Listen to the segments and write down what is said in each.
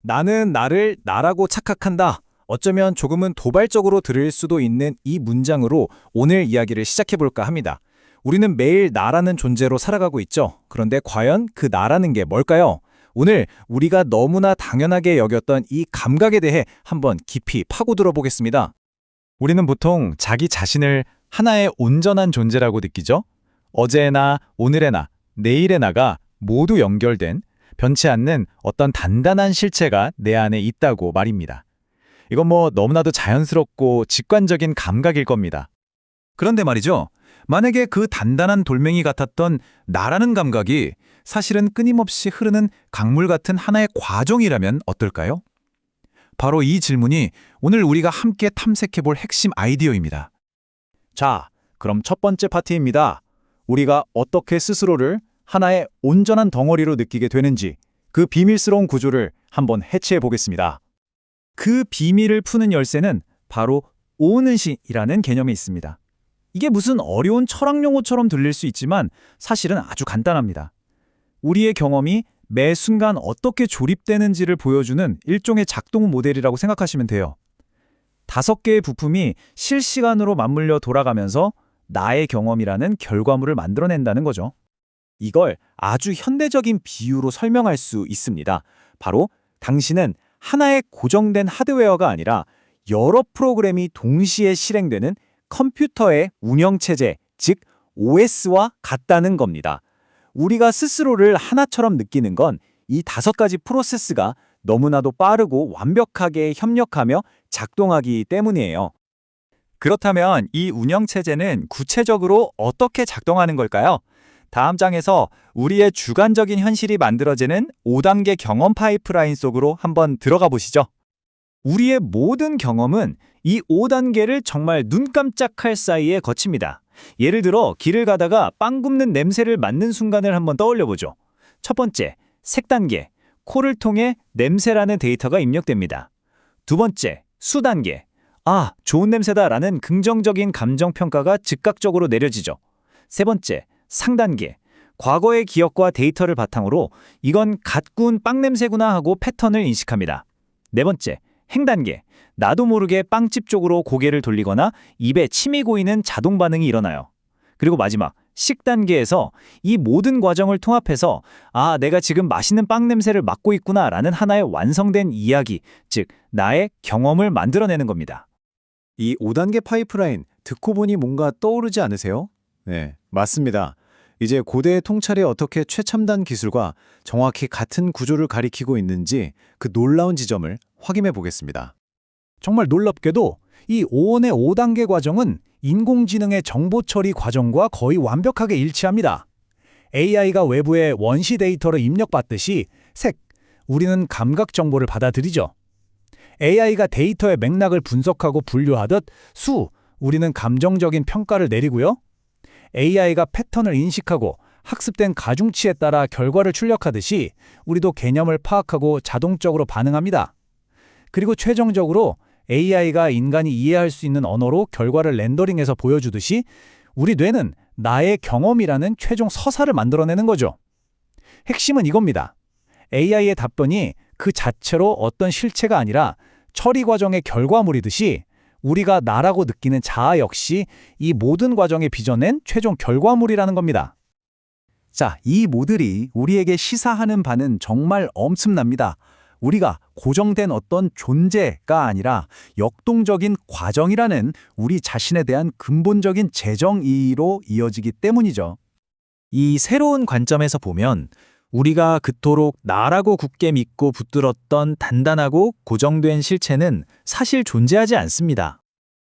나는 나를 나라고 착각한다. 어쩌면 조금은 도발적으로 들을 수도 있는 이 문장으로 오늘 이야기를 시작해볼까 합니다. 우리는 매일 나라는 존재로 살아가고 있죠. 그런데 과연 그 나라는 게 뭘까요? 오늘 우리가 너무나 당연하게 여겼던 이 감각에 대해 한번 깊이 파고들어 보겠습니다. 우리는 보통 자기 자신을 하나의 온전한 존재라고 느끼죠? 어제의 나, 오늘의 나, 내일의 나가 모두 연결된 변치 않는 어떤 단단한 실체가 내 안에 있다고 말입니다. 이건 너무나도 자연스럽고 직관적인 감각일 겁니다. 그런데 말이죠. 만약에 그 단단한 돌멩이 같았던 나라는 감각이 사실은 끊임없이 흐르는 강물 같은 하나의 과정이라면 어떨까요? 바로 이 질문이 오늘 우리가 함께 탐색해볼 핵심 아이디어입니다. 자, 그럼 첫 번째 파트입니다. 우리가 어떻게 스스로를 하나의 온전한 덩어리로 느끼게 되는지 그 비밀스러운 구조를 한번 해체해 보겠습니다. 그 비밀을 푸는 열쇠는 바로 오는시이라는 개념이 있습니다. 이게 무슨 어려운 철학 용어처럼 들릴 수 있지만 사실은 아주 간단합니다. 우리의 경험이 매 순간 어떻게 조립되는지를 보여주는 일종의 작동 모델이라고 생각하시면 돼요. 5개의 부품이 실시간으로 맞물려 돌아가면서 나의 경험이라는 결과물을 만들어낸다는 거죠. 이걸 아주 현대적인 비유로 설명할 수 있습니다. 바로 당신은 하나의 고정된 하드웨어가 아니라 여러 프로그램이 동시에 실행되는 컴퓨터의 운영체제, 즉 OS와 같다는 겁니다. 우리가 스스로를 하나처럼 느끼는 건 이 5가지 프로세스가 너무나도 빠르고 완벽하게 협력하며 작동하기 때문이에요. 그렇다면 이 운영체제는 구체적으로 어떻게 작동하는 걸까요? 다음 장에서 우리의 주관적인 현실이 만들어지는 5단계 경험 파이프라인 속으로 한번 들어가 보시죠. 우리의 모든 경험은 이 5단계를 정말 눈 깜짝할 사이에 거칩니다. 예를 들어 길을 가다가 빵 굽는 냄새를 맡는 순간을 한번 떠올려보죠. 첫 번째, 색단계, 코를 통해 냄새라는 데이터가 입력됩니다. 두 번째, 수단계, 아, 좋은 냄새다라는 긍정적인 감정평가가 즉각적으로 내려지죠. 세 번째, 상단계, 과거의 기억과 데이터를 바탕으로 이건 갓 구운 빵 냄새구나 하고 패턴을 인식합니다. 네 번째, 행단계, 나도 모르게 빵집 쪽으로 고개를 돌리거나 입에 침이 고이는 자동 반응이 일어나요. 그리고 마지막, 식단계에서 이 모든 과정을 통합해서 아, 내가 지금 맛있는 빵 냄새를 맡고 있구나 라는 하나의 완성된 이야기, 즉 나의 경험을 만들어내는 겁니다. 이 5단계 파이프라인 듣고 보니 뭔가 떠오르지 않으세요? 네, 맞습니다. 이제 고대의 통찰이 어떻게 최첨단 기술과 정확히 같은 구조를 가리키고 있는지 그 놀라운 지점을 확인해 보겠습니다. 정말 놀랍게도 이 오온의 5단계 과정은 인공지능의 정보 처리 과정과 거의 완벽하게 일치합니다. AI가 외부의 원시 데이터를 입력받듯이 색, 우리는 감각 정보를 받아들이죠. AI가 데이터의 맥락을 분석하고 분류하듯 수, 우리는 감정적인 평가를 내리고요. AI가 패턴을 인식하고 학습된 가중치에 따라 결과를 출력하듯이 우리도 개념을 파악하고 자동적으로 반응합니다. 그리고 최종적으로 AI가 인간이 이해할 수 있는 언어로 결과를 렌더링해서 보여주듯이 우리 뇌는 나의 경험이라는 최종 서사를 만들어내는 거죠. 핵심은 이겁니다. AI의 답변이 그 자체로 어떤 실체가 아니라 처리 과정의 결과물이듯이 우리가 나라고 느끼는 자아 역시 이 모든 과정에 빚어낸 최종 결과물이라는 겁니다. 자, 이 모델이 우리에게 시사하는 바는 정말 엄청납니다. 우리가 고정된 어떤 존재가 아니라 역동적인 과정이라는 우리 자신에 대한 근본적인 재정 이의로 이어지기 때문이죠. 이 새로운 관점에서 보면 우리가 그토록 나라고 굳게 믿고 붙들었던 단단하고 고정된 실체는 사실 존재하지 않습니다.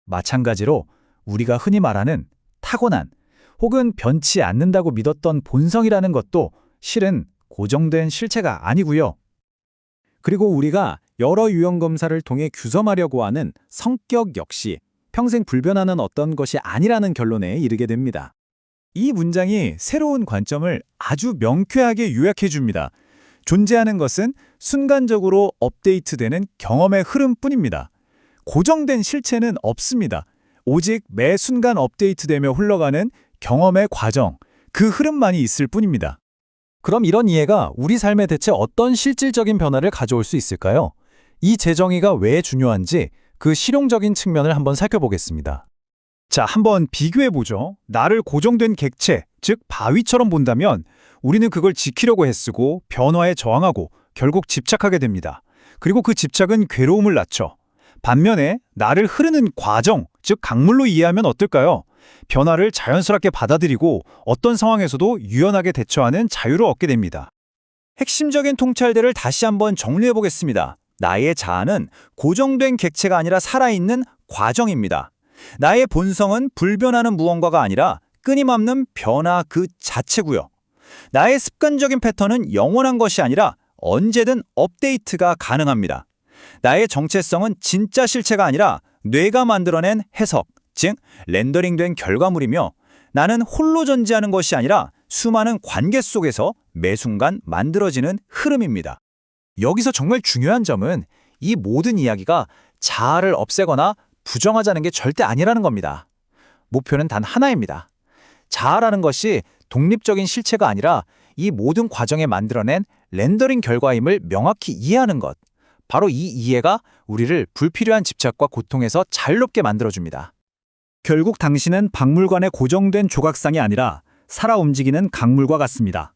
마찬가지로 우리가 흔히 말하는 타고난 혹은 변치 않는다고 믿었던 본성이라는 것도 실은 고정된 실체가 아니고요. 그리고 우리가 여러 유형 검사를 통해 규범하려고 하는 성격 역시 평생 불변하는 어떤 것이 아니라는 결론에 이르게 됩니다. 이 문장이 새로운 관점을 아주 명쾌하게 요약해 줍니다. 존재하는 것은 순간적으로 업데이트되는 경험의 흐름뿐입니다. 고정된 실체는 없습니다. 오직 매 순간 업데이트되며 흘러가는 경험의 과정, 그 흐름만이 있을 뿐입니다. 그럼 이런 이해가 우리 삶에 대체 어떤 실질적인 변화를 가져올 수 있을까요? 이 재정의가 왜 중요한지 그 실용적인 측면을 한번 살펴보겠습니다. 자, 한번 비교해보죠. 나를 고정된 객체, 즉 바위처럼 본다면 우리는 그걸 지키려고 애쓰고 변화에 저항하고 결국 집착하게 됩니다. 그리고 그 집착은 괴로움을 낳죠. 반면에 나를 흐르는 과정, 즉 강물로 이해하면 어떨까요? 변화를 자연스럽게 받아들이고 어떤 상황에서도 유연하게 대처하는 자유를 얻게 됩니다. 핵심적인 통찰들을 다시 한번 정리해보겠습니다. 나의 자아는 고정된 객체가 아니라 살아있는 과정입니다. 나의 본성은 불변하는 무언가가 아니라 끊임없는 변화 그 자체고요. 나의 습관적인 패턴은 영원한 것이 아니라 언제든 업데이트가 가능합니다. 나의 정체성은 진짜 실체가 아니라 뇌가 만들어낸 해석, 즉 렌더링된 결과물이며 나는 홀로 존재하는 것이 아니라 수많은 관계 속에서 매 순간 만들어지는 흐름입니다. 여기서 정말 중요한 점은 이 모든 이야기가 자아를 없애거나 부정하자는 게 절대 아니라는 겁니다. 목표는 단 하나입니다. 자아라는 것이 독립적인 실체가 아니라 이 모든 과정에 만들어낸 렌더링 결과임을 명확히 이해하는 것. 바로 이 이해가 우리를 불필요한 집착과 고통에서 자유롭게 만들어줍니다. 결국 당신은 박물관의 고정된 조각상이 아니라 살아 움직이는 강물과 같습니다.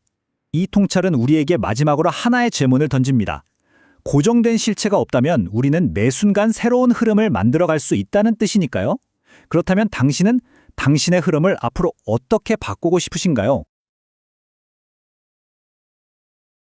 이 통찰은 우리에게 마지막으로 하나의 질문을 던집니다. 고정된 실체가 없다면 우리는 매 순간 새로운 흐름을 만들어갈 수 있다는 뜻이니까요. 그렇다면 당신은 당신의 흐름을 앞으로 어떻게 바꾸고 싶으신가요?